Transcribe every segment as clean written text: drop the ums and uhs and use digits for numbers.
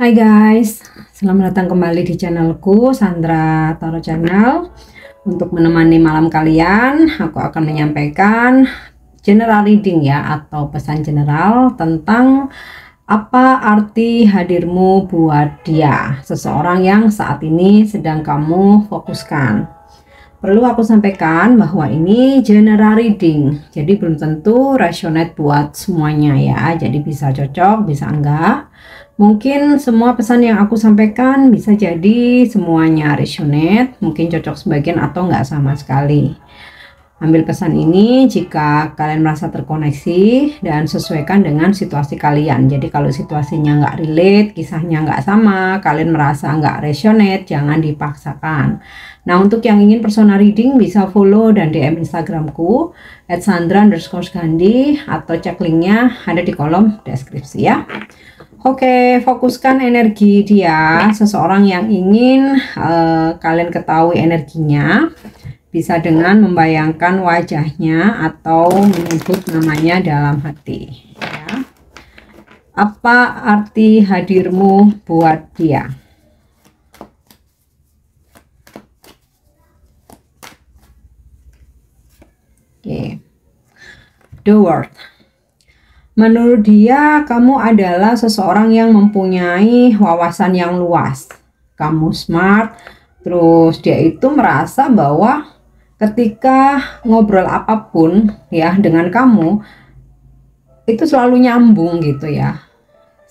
Hai guys, selamat datang kembali di channelku Sandra Tarot Channel. Untuk menemani malam kalian, aku akan menyampaikan general reading ya, atau pesan general tentang apa arti hadirmu buat dia, seseorang yang saat ini sedang kamu fokuskan. Perlu aku sampaikan bahwa ini general reading, jadi belum tentu resonate buat semuanya ya, jadi bisa cocok, bisa enggak. Mungkin semua pesan yang aku sampaikan bisa jadi semuanya resonate, mungkin cocok sebagian atau enggak sama sekali. Ambil pesan ini jika kalian merasa terkoneksi dan sesuaikan dengan situasi kalian. Jadi kalau situasinya nggak relate, kisahnya nggak sama, kalian merasa nggak resonate, jangan dipaksakan. Nah, untuk yang ingin personal reading bisa follow dan DM Instagramku @sandra_gandhi atau cek linknya ada di kolom deskripsi ya. Oke, fokuskan energi dia, seseorang yang ingin kalian ketahui energinya. Bisa dengan membayangkan wajahnya atau menyebut namanya dalam hati ya. Apa arti hadirmu buat dia? Oke. The World. Menurut dia, kamu adalah seseorang yang mempunyai wawasan yang luas. Kamu smart, terus dia itu merasa bahwa ketika ngobrol apapun ya dengan kamu itu selalu nyambung gitu ya.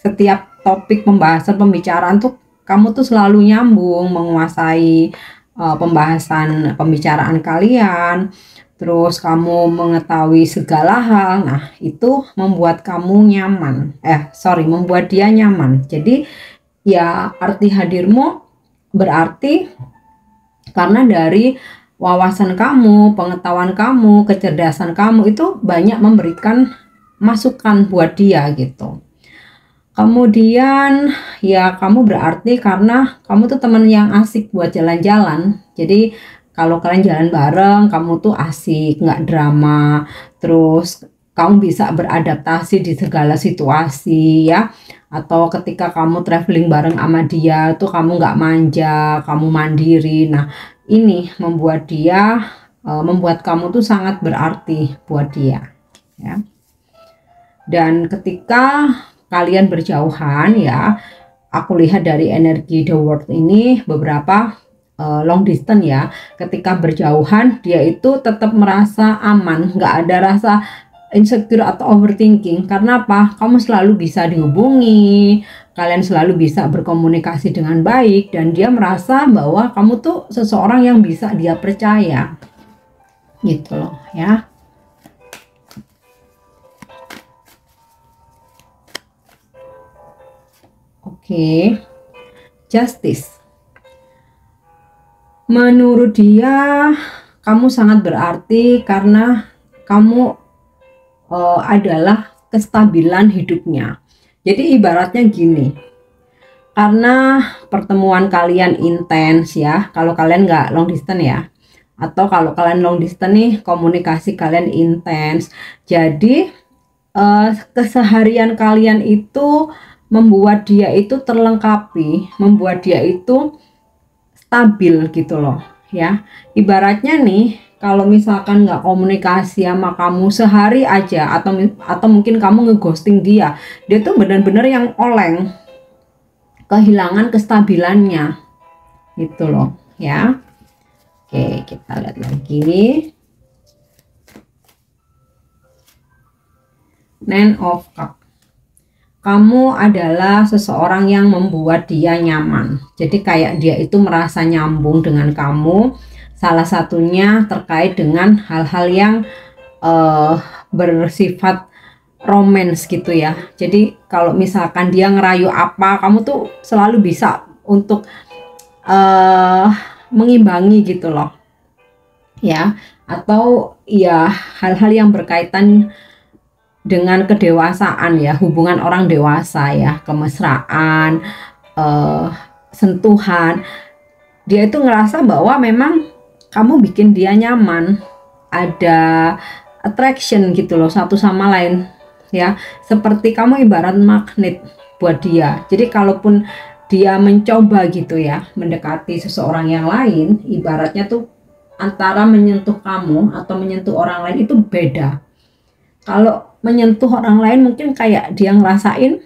Setiap topik pembahasan pembicaraan tuh kamu tuh selalu nyambung, menguasai pembahasan pembicaraan kalian. Terus kamu mengetahui segala hal. Nah, itu membuat kamu nyaman. Membuat dia nyaman. Jadi ya arti hadirmu berarti karena dari wawasan kamu, pengetahuan kamu, kecerdasan kamu itu banyak memberikan masukan buat dia gitu. Kemudian ya kamu berarti karena kamu tuh teman yang asik buat jalan-jalan. Jadi kalau kalian jalan bareng, kamu tuh asik, nggak drama. Terus kamu bisa beradaptasi di segala situasi ya. Atau ketika kamu traveling bareng sama dia tuh kamu nggak manja, kamu mandiri. Nah, ini membuat dia membuat kamu tuh sangat berarti buat dia ya. Dan ketika kalian berjauhan ya, aku lihat dari energi The World ini beberapa long distance ya. Ketika berjauhan dia itu tetap merasa aman, nggak ada rasa insecure atau overthinking. Karena apa? Kamu selalu bisa dihubungi, kalian selalu bisa berkomunikasi dengan baik, dan dia merasa bahwa kamu tuh seseorang yang bisa dia percaya gitu loh ya. Oke. Justice. Menurut dia kamu sangat berarti karena kamu adalah kestabilan hidupnya. Jadi ibaratnya gini, karena pertemuan kalian intens ya, kalau kalian nggak long distance ya, atau kalau kalian long distance nih komunikasi kalian intens, jadi keseharian kalian itu membuat dia itu terlengkapi, membuat dia itu stabil gitu loh ya. Ibaratnya nih, kalau misalkan nggak komunikasi sama kamu sehari aja, atau mungkin kamu ngeghosting dia tuh benar-benar yang oleng, kehilangan kestabilannya gitu loh ya. Oke, kita lihat lagi. Nine of Cups. Kamu adalah seseorang yang membuat dia nyaman. Jadi kayak dia itu merasa nyambung dengan kamu. Salah satunya terkait dengan hal-hal yang bersifat romance gitu ya. Jadi kalau misalkan dia ngerayu apa, kamu tuh selalu bisa untuk mengimbangi gitu loh ya. Atau ya hal-hal yang berkaitan dengan kedewasaan ya, hubungan orang dewasa ya, kemesraan, sentuhan. Dia itu ngerasa bahwa memang kamu bikin dia nyaman, ada attraction gitu loh satu sama lain ya. Seperti kamu ibarat magnet buat dia. Jadi kalaupun dia mencoba gitu ya mendekati seseorang yang lain, ibaratnya tuh antara menyentuh kamu atau menyentuh orang lain itu beda. Kalau menyentuh orang lain mungkin kayak dia ngerasain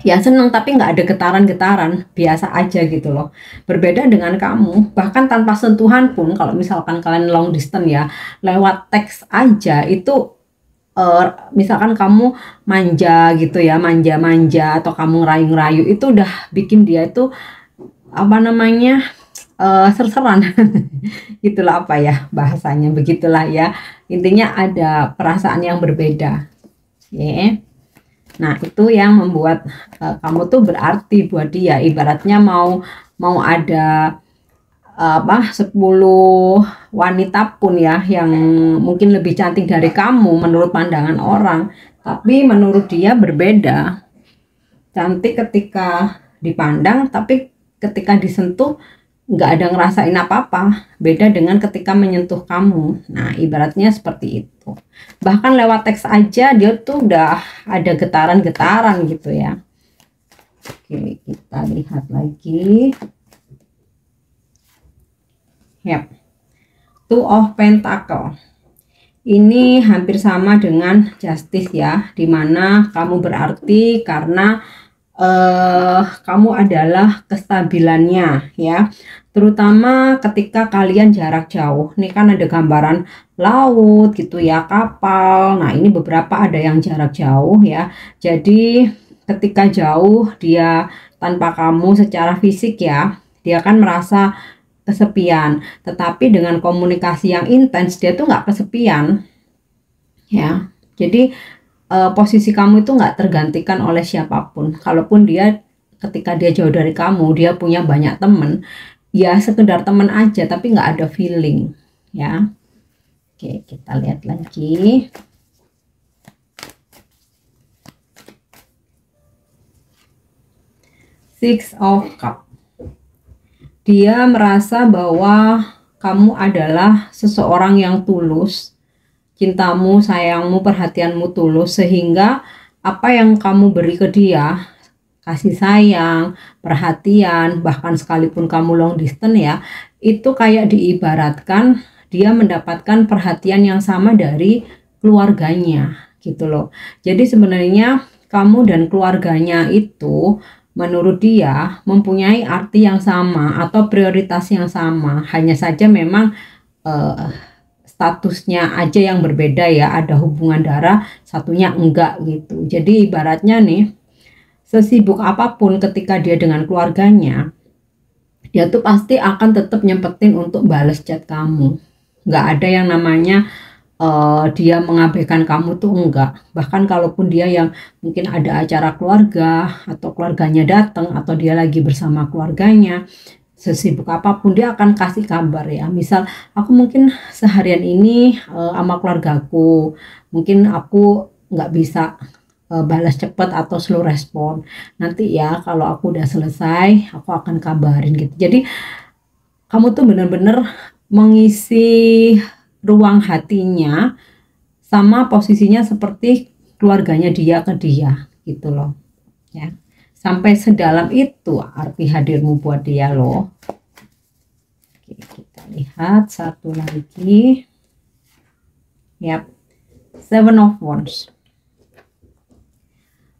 ya seneng, tapi nggak ada getaran-getaran, biasa aja gitu loh. Berbeda dengan kamu, bahkan tanpa sentuhan pun, kalau misalkan kalian long distance ya, lewat teks aja itu misalkan kamu manja gitu ya, manja-manja atau kamu ngerayu-ngerayu, itu udah bikin dia itu apa namanya ser-seran. Itulah apa ya bahasanya, begitulah ya. Intinya ada perasaan yang berbeda. Oke. Nah, itu yang membuat kamu tuh berarti buat dia. Ibaratnya mau ada apa 10 wanita pun ya yang mungkin lebih cantik dari kamu menurut pandangan orang, tapi menurut dia berbeda. Cantik ketika dipandang, tapi ketika disentuh nggak ada ngerasain apa-apa. Beda dengan ketika menyentuh kamu. Nah, ibaratnya seperti itu. Bahkan lewat teks aja dia tuh udah ada getaran-getaran gitu ya. Oke, kita lihat lagi. Yap. Two of Pentacle. Ini hampir sama dengan Justice ya, dimana kamu berarti karena kamu adalah kestabilannya ya, terutama ketika kalian jarak jauh. Ini kan ada gambaran laut gitu ya, kapal. Nah, ini beberapa ada yang jarak jauh ya. Jadi ketika jauh dia tanpa kamu secara fisik ya, dia kan merasa kesepian, tetapi dengan komunikasi yang intens dia tuh nggak kesepian ya. Jadi posisi kamu itu nggak tergantikan oleh siapapun. Kalaupun dia ketika dia jauh dari kamu, dia punya banyak temen ya, sekedar temen aja tapi nggak ada feeling ya. Oke, kita lihat lagi. Six of Cups. Dia merasa bahwa kamu adalah seseorang yang tulus, cintamu, sayangmu, perhatianmu tulus, sehingga apa yang kamu beri ke dia, kasih sayang, perhatian, bahkan sekalipun kamu long distance ya, itu kayak diibaratkan dia mendapatkan perhatian yang sama dari keluarganya gitu loh. Jadi sebenarnya kamu dan keluarganya itu menurut dia mempunyai arti yang sama atau prioritas yang sama, hanya saja memang statusnya aja yang berbeda ya, ada hubungan darah, satunya enggak gitu. Jadi ibaratnya nih, sesibuk apapun ketika dia dengan keluarganya, dia tuh pasti akan tetap nyempetin untuk balas chat kamu. Nggak ada yang namanya dia mengabaikan kamu tuh enggak. Bahkan kalaupun dia yang mungkin ada acara keluarga atau keluarganya datang atau dia lagi bersama keluarganya, sesibuk apapun dia akan kasih kabar ya. Misal aku mungkin seharian ini sama keluargaku, mungkin aku nggak bisa balas cepat atau slow respon. Nanti ya kalau aku udah selesai aku akan kabarin gitu. Jadi kamu tuh bener-bener mengisi ruang hatinya sama posisinya seperti keluarganya dia ke dia gitu loh ya. Sampai sedalam itu arti hadirmu buat dia loh. Oke, kita lihat satu lagi. Yap, Seven of Wands.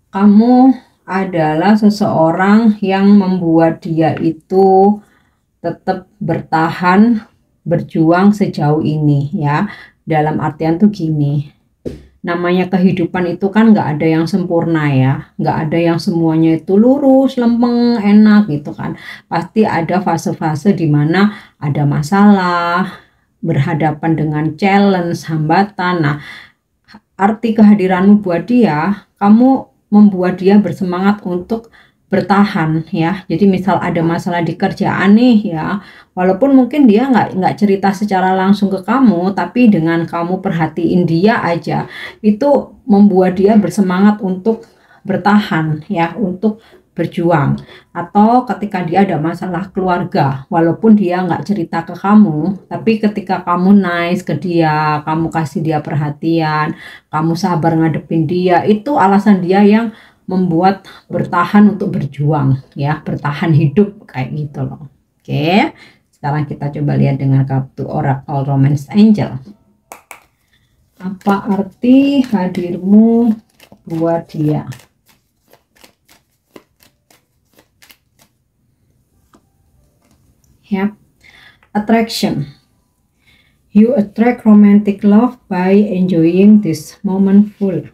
Kamu adalah seseorang yang membuat dia itu tetap bertahan, berjuang sejauh ini ya. Dalam artian tuh gini, namanya kehidupan itu kan nggak ada yang sempurna ya, nggak ada yang semuanya itu lurus, lempeng, enak gitu kan. Pasti ada fase-fase dimana ada masalah, berhadapan dengan challenge, hambatan. Nah, arti kehadiranmu buat dia, kamu membuat dia bersemangat untuk bertahan ya. Jadi misal ada masalah di kerjaan nih ya, walaupun mungkin dia nggak cerita secara langsung ke kamu, tapi dengan kamu perhatiin dia aja, itu membuat dia bersemangat untuk bertahan ya, untuk berjuang. Atau ketika dia ada masalah keluarga, walaupun dia nggak cerita ke kamu, tapi ketika kamu nice ke dia, kamu kasih dia perhatian, kamu sabar ngadepin dia, itu alasan dia yang membuat bertahan untuk berjuang ya, bertahan hidup kayak gitu loh. Oke, sekarang kita coba lihat dengan kartu Oracle Romance Angel. Apa arti hadirmu buat dia? Yep. Attraction. You attract romantic love by enjoying this moment full.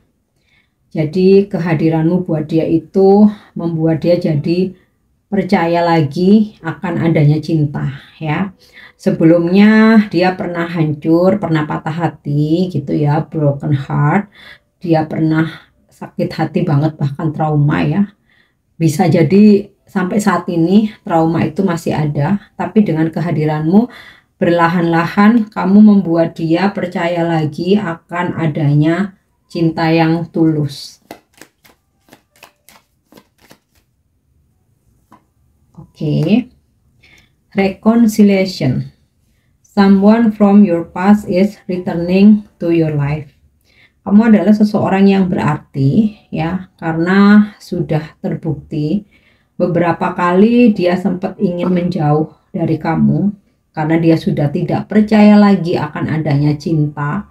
Jadi kehadiranmu buat dia itu membuat dia jadi percaya lagi akan adanya cinta ya. Sebelumnya dia pernah hancur, pernah patah hati gitu ya, broken heart. Dia pernah sakit hati banget, bahkan trauma ya. Bisa jadi sampai saat ini trauma itu masih ada, tapi dengan kehadiranmu perlahan-lahan kamu membuat dia percaya lagi akan adanya cinta yang tulus. Oke. Reconciliation. Someone from your past is returning to your life. Kamu adalah seseorang yang berarti ya, karena sudah terbukti beberapa kali dia sempat ingin menjauh dari kamu karena dia sudah tidak percaya lagi akan adanya cinta.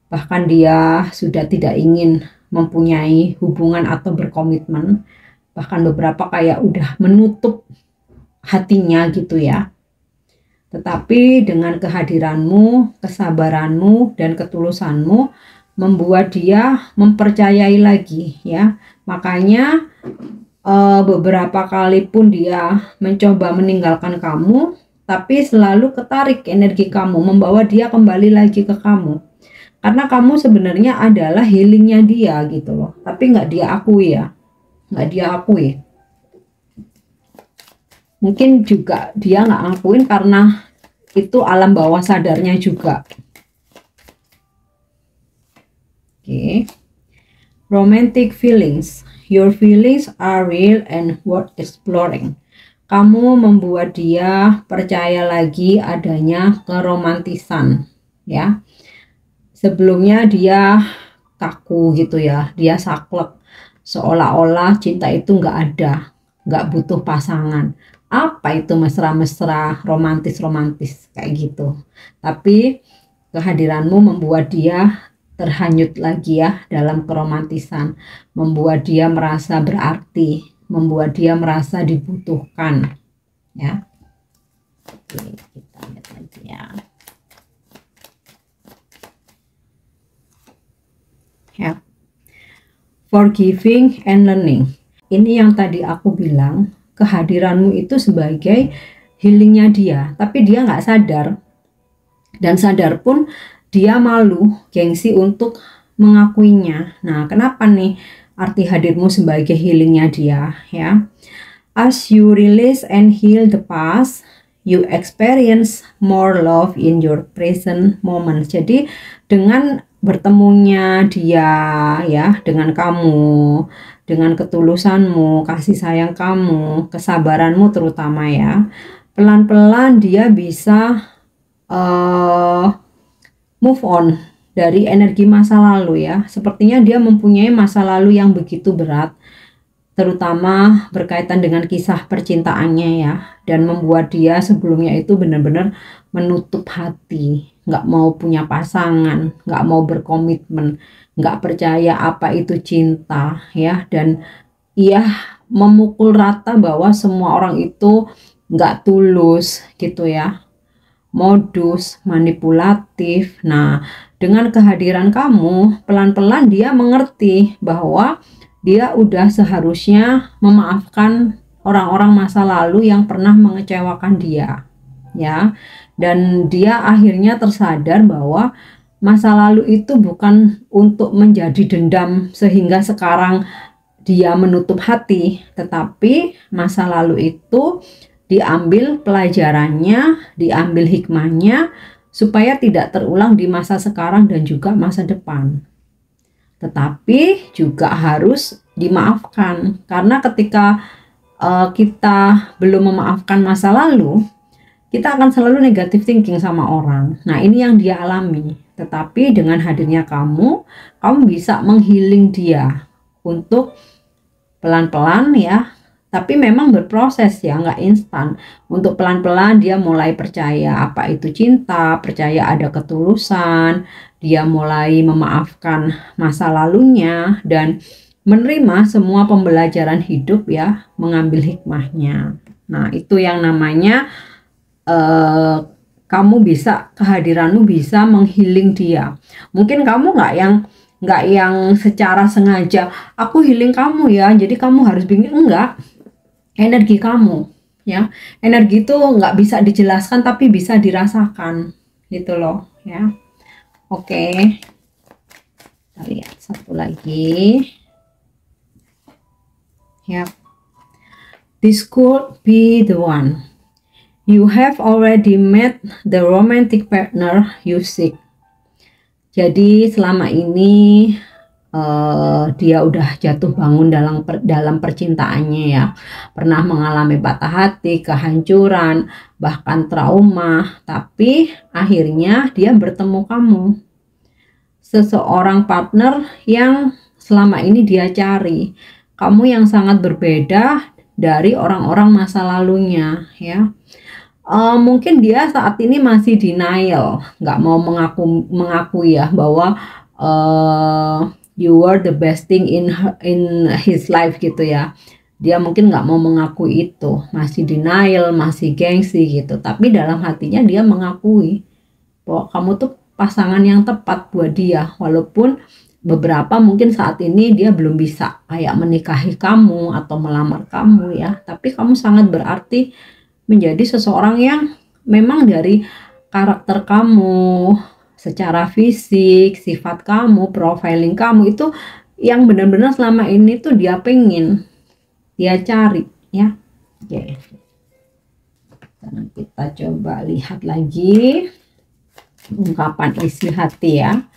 Bahkan dia sudah tidak ingin mempunyai hubungan atau berkomitmen. Bahkan beberapa kayak udah menutup hatinya gitu ya. Tetapi dengan kehadiranmu, kesabaranmu, dan ketulusanmu membuat dia mempercayai lagi ya. Makanya beberapa kali pun dia mencoba meninggalkan kamu, tapi selalu ketarik energi kamu, membawa dia kembali lagi ke kamu. Karena kamu sebenarnya adalah healingnya dia gitu loh, tapi nggak dia akui ya, nggak dia akui. Mungkin juga dia nggak ngakuin karena itu alam bawah sadarnya juga. Oke. Romantic feelings. Your feelings are real and worth exploring. Kamu membuat dia percaya lagi adanya keromantisan ya. Sebelumnya dia kaku gitu ya, dia saklek, seolah-olah cinta itu nggak ada, nggak butuh pasangan. Apa itu mesra-mesra, romantis-romantis kayak gitu. Tapi kehadiranmu membuat dia terhanyut lagi ya dalam keromantisan, membuat dia merasa berarti, membuat dia merasa dibutuhkan ya. Oke, kita lihat lagi ya. Ya. Forgiving and learning. Ini yang tadi aku bilang, kehadiranmu itu sebagai healingnya dia, tapi dia nggak sadar. Dan sadar pun dia malu, gengsi untuk mengakuinya. Nah, kenapa nih arti hadirmu sebagai healingnya dia ya? As you release and heal the past, you experience more love in your present moment. Jadi dengan bertemunya dia ya dengan kamu, dengan ketulusanmu, kasih sayang kamu, kesabaranmu terutama ya, pelan-pelan dia bisa move on dari energi masa lalu ya. Sepertinya dia mempunyai masa lalu yang begitu berat, terutama berkaitan dengan kisah percintaannya ya, dan membuat dia sebelumnya itu benar-benar menutup hati, nggak mau punya pasangan, nggak mau berkomitmen, nggak percaya apa itu cinta ya, dan ia memukul rata bahwa semua orang itu nggak tulus gitu ya, modus, manipulatif. Nah, dengan kehadiran kamu, pelan-pelan dia mengerti bahwa dia udah seharusnya memaafkan orang-orang masa lalu yang pernah mengecewakan dia ya, dan dia akhirnya tersadar bahwa masa lalu itu bukan untuk menjadi dendam sehingga sekarang dia menutup hati, tetapi masa lalu itu diambil pelajarannya, diambil hikmahnya supaya tidak terulang di masa sekarang dan juga masa depan. Tetapi juga harus dimaafkan, karena ketika kita belum memaafkan masa lalu, kita akan selalu negative thinking sama orang. Nah, ini yang dia alami. Tetapi dengan hadirnya kamu bisa menghealing dia untuk pelan-pelan ya, tapi memang berproses ya, nggak instan. Untuk pelan-pelan dia mulai percaya apa itu cinta, percaya ada ketulusan, dia mulai memaafkan masa lalunya dan menerima semua pembelajaran hidup ya, mengambil hikmahnya. Nah, itu yang namanya kamu bisa, kehadiranmu bisa menghealing dia. Mungkin kamu nggak yang secara sengaja aku healing kamu ya, jadi kamu harus bingung, enggak. Energi kamu ya, energi itu nggak bisa dijelaskan tapi bisa dirasakan gitu loh ya. Oke, kita lihat satu lagi ya. This could be the one. You have already met the romantic partner you seek. Jadi selama ini dia udah jatuh bangun dalam percintaannya ya, pernah mengalami patah hati, kehancuran, bahkan trauma, tapi akhirnya dia bertemu kamu, seseorang partner yang selama ini dia cari. Kamu yang sangat berbeda dari orang-orang masa lalunya ya. Mungkin dia saat ini masih denial, nggak mau mengakui ya bahwa you were the best thing in his life gitu ya. Dia mungkin nggak mau mengakui itu, masih denial, masih gengsi gitu. Tapi dalam hatinya dia mengakui bahwa kamu tuh pasangan yang tepat buat dia. Walaupun beberapa mungkin saat ini dia belum bisa kayak menikahi kamu atau melamar kamu ya. Tapi kamu sangat berarti menjadi seseorang yang memang dari karakter kamu, secara fisik, sifat kamu, profiling kamu itu yang benar-benar selama ini tuh dia pengen, dia cari ya. Oke. Sekarang kita coba lihat lagi ungkapan isi hati ya.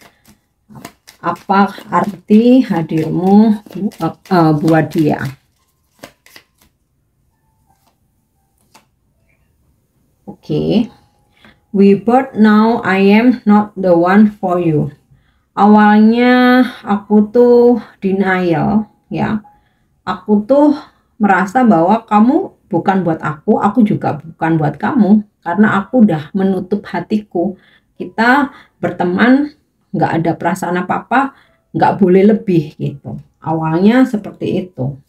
Apa arti hadirmu buat dia? Oke. We both know I am not the one for you. Awalnya aku tuh denial ya. Aku tuh merasa bahwa kamu bukan buat aku juga bukan buat kamu. Karena aku udah menutup hatiku. Kita berteman, nggak ada perasaan apa-apa, nggak boleh lebih gitu. Awalnya seperti itu.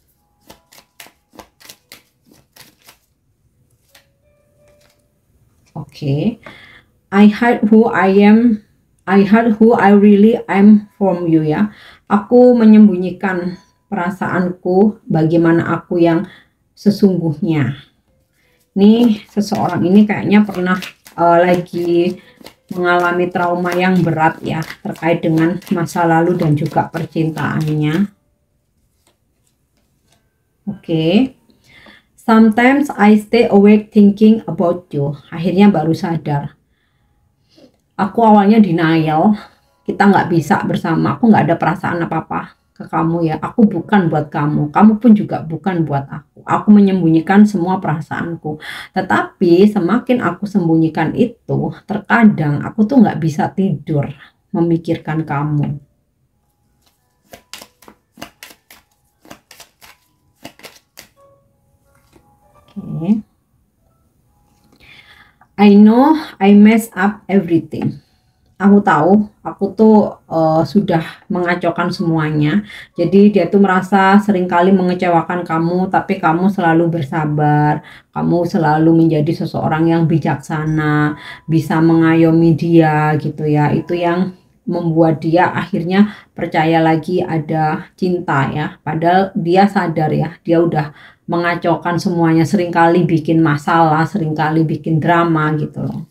Oke. I hide who I am, I hide who I really am from you ya. Aku menyembunyikan perasaanku, bagaimana aku yang sesungguhnya. Nih, seseorang ini kayaknya pernah lagi mengalami trauma yang berat ya, terkait dengan masa lalu dan juga percintaannya. Oke. Sometimes I stay awake thinking about you. Akhirnya baru sadar. Aku awalnya denial. Kita nggak bisa bersama. Aku nggak ada perasaan apa-apa ke kamu ya. Aku bukan buat kamu. Kamu pun juga bukan buat aku. Aku menyembunyikan semua perasaanku. Tetapi semakin aku sembunyikan itu, terkadang aku tuh nggak bisa tidur memikirkan kamu. Okay. I know I mess up everything. Aku tahu aku tuh sudah mengacaukan semuanya. Jadi dia tuh merasa seringkali mengecewakan kamu, tapi kamu selalu bersabar. Kamu selalu menjadi seseorang yang bijaksana, bisa mengayomi dia gitu ya. Itu yang membuat dia akhirnya percaya lagi ada cinta ya. Padahal dia sadar ya, dia udah mengacaukan semuanya, seringkali bikin masalah, seringkali bikin drama gitu loh.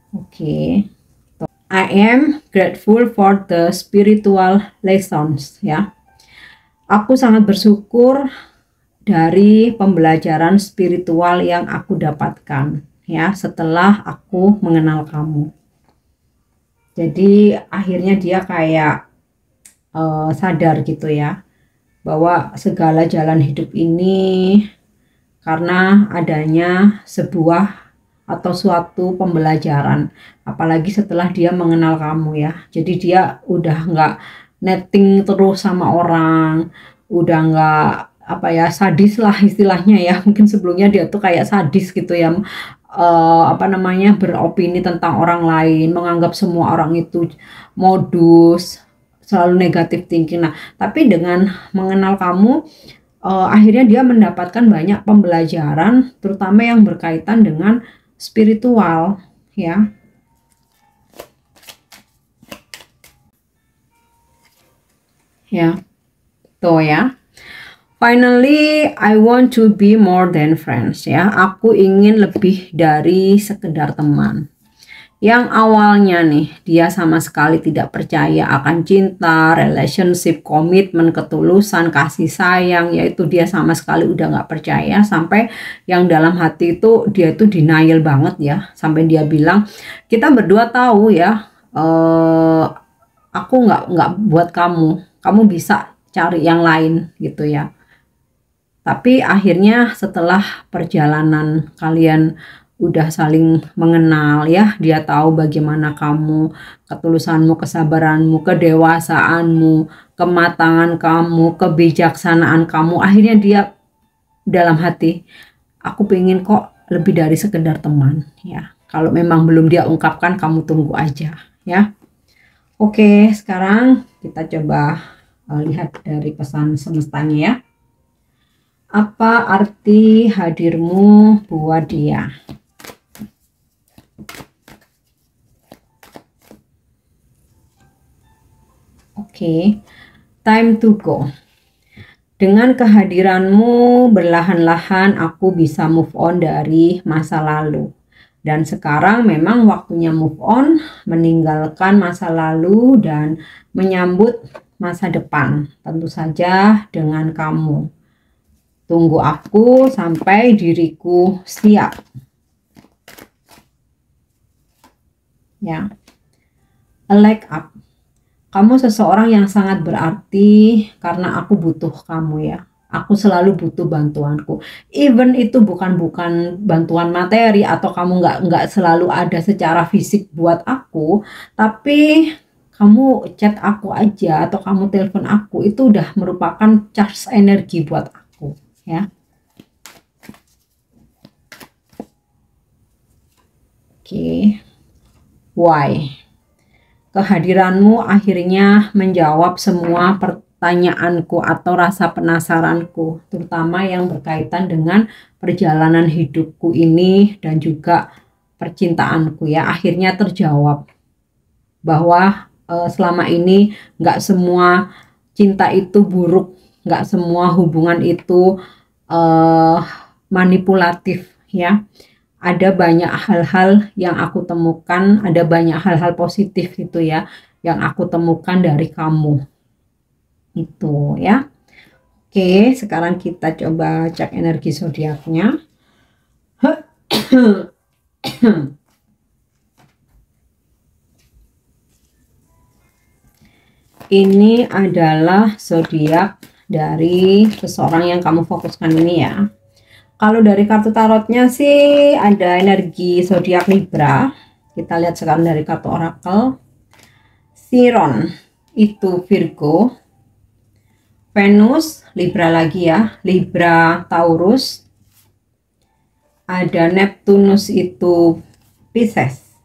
Oke. I am grateful for the spiritual lessons ya. Aku sangat bersyukur dari pembelajaran spiritual yang aku dapatkan ya setelah aku mengenal kamu. Jadi akhirnya dia kayak sadar gitu ya, bahwa segala jalan hidup ini karena adanya sebuah atau suatu pembelajaran, apalagi setelah dia mengenal kamu ya. Jadi dia udah nggak netting terus sama orang, udah nggak apa ya, sadis lah istilahnya ya. Mungkin sebelumnya dia tuh kayak sadis gitu ya, apa namanya, beropini tentang orang lain, menganggap semua orang itu modus, selalu negatif thinking. Nah, tapi dengan mengenal kamu, akhirnya dia mendapatkan banyak pembelajaran, terutama yang berkaitan dengan spiritual ya. Ya, tuh ya. Finally, I want to be more than friends ya. Aku ingin lebih dari sekedar teman. Yang awalnya nih, dia sama sekali tidak percaya akan cinta, relationship, komitmen, ketulusan, kasih sayang, yaitu dia sama sekali udah nggak percaya, sampai yang dalam hati itu dia itu denial banget ya, sampai dia bilang, kita berdua tahu ya, aku nggak buat kamu, kamu bisa cari yang lain gitu ya. Tapi akhirnya setelah perjalanan kalian udah saling mengenal ya, dia tahu bagaimana kamu, ketulusanmu, kesabaranmu, kedewasaanmu, kematangan kamu, kebijaksanaan kamu. Akhirnya dia dalam hati, aku pengen kok lebih dari sekedar teman ya. Kalau memang belum dia ungkapkan, kamu tunggu aja ya. Oke, sekarang kita coba lihat dari pesan semestanya ya. Apa arti hadirmu buat dia? Oke, time to go. Dengan kehadiranmu, berlahan-lahan aku bisa move on dari masa lalu. Dan sekarang memang waktunya move on, meninggalkan masa lalu dan menyambut masa depan. Tentu saja dengan kamu. Tunggu aku sampai diriku siap. Ya. A leg up. Kamu seseorang yang sangat berarti karena aku butuh kamu ya. Aku selalu butuh bantuanku. Even itu bukan bantuan materi atau kamu nggak selalu ada secara fisik buat aku, tapi kamu chat aku aja atau kamu telepon aku, itu udah merupakan charge energi buat aku ya. Oke. Why? Kehadiranmu akhirnya menjawab semua pertanyaanku atau rasa penasaranku, terutama yang berkaitan dengan perjalanan hidupku ini dan juga percintaanku ya. Akhirnya terjawab bahwa selama ini nggak semua cinta itu buruk, nggak semua hubungan itu manipulatif ya. Ada banyak hal-hal yang aku temukan, ada banyak hal-hal positif gitu ya, yang aku temukan dari kamu. Itu ya. Oke, sekarang kita coba cek energi zodiaknya. Ini adalah zodiak dari seseorang yang kamu fokuskan ini ya. Kalau dari kartu tarotnya sih ada energi zodiak Libra. Kita lihat sekarang dari kartu orakel. Chiron itu Virgo. Venus Libra lagi ya, Libra Taurus. Ada Neptunus itu Pisces.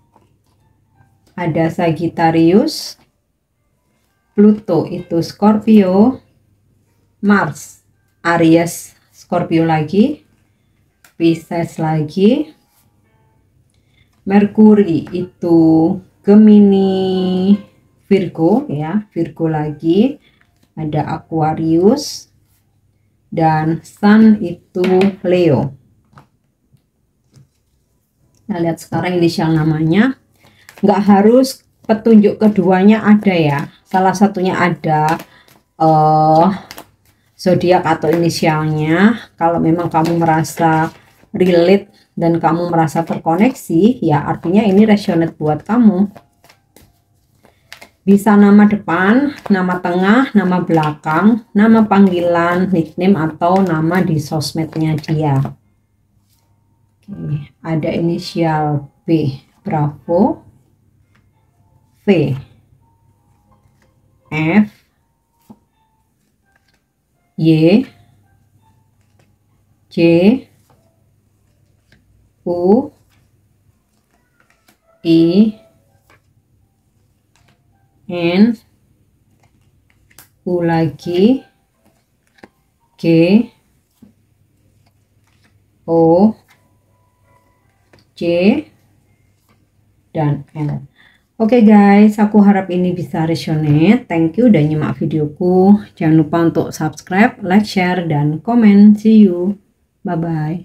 Ada Sagittarius. Pluto itu Scorpio. Mars Aries Scorpio lagi. Pisces lagi. Merkuri itu Gemini Virgo ya, Virgo lagi. Ada Aquarius dan Sun itu Leo. Nah, lihat sekarang inisial namanya. Nggak harus petunjuk keduanya ada ya. Salah satunya ada zodiak atau inisialnya. Kalau memang kamu merasa relate dan kamu merasa terkoneksi, ya artinya ini resonate buat kamu. Bisa nama depan, nama tengah, nama belakang, nama panggilan, nickname, atau nama di sosmednya dia. Oke, ada inisial B, Bravo, V, F, Y, J, U, I, N, U lagi, G, O, C, dan L. Oke guys, aku harap ini bisa resonate. Thank you udah nyimak videoku. Jangan lupa untuk subscribe, like, share, dan komen. See you. Bye-bye.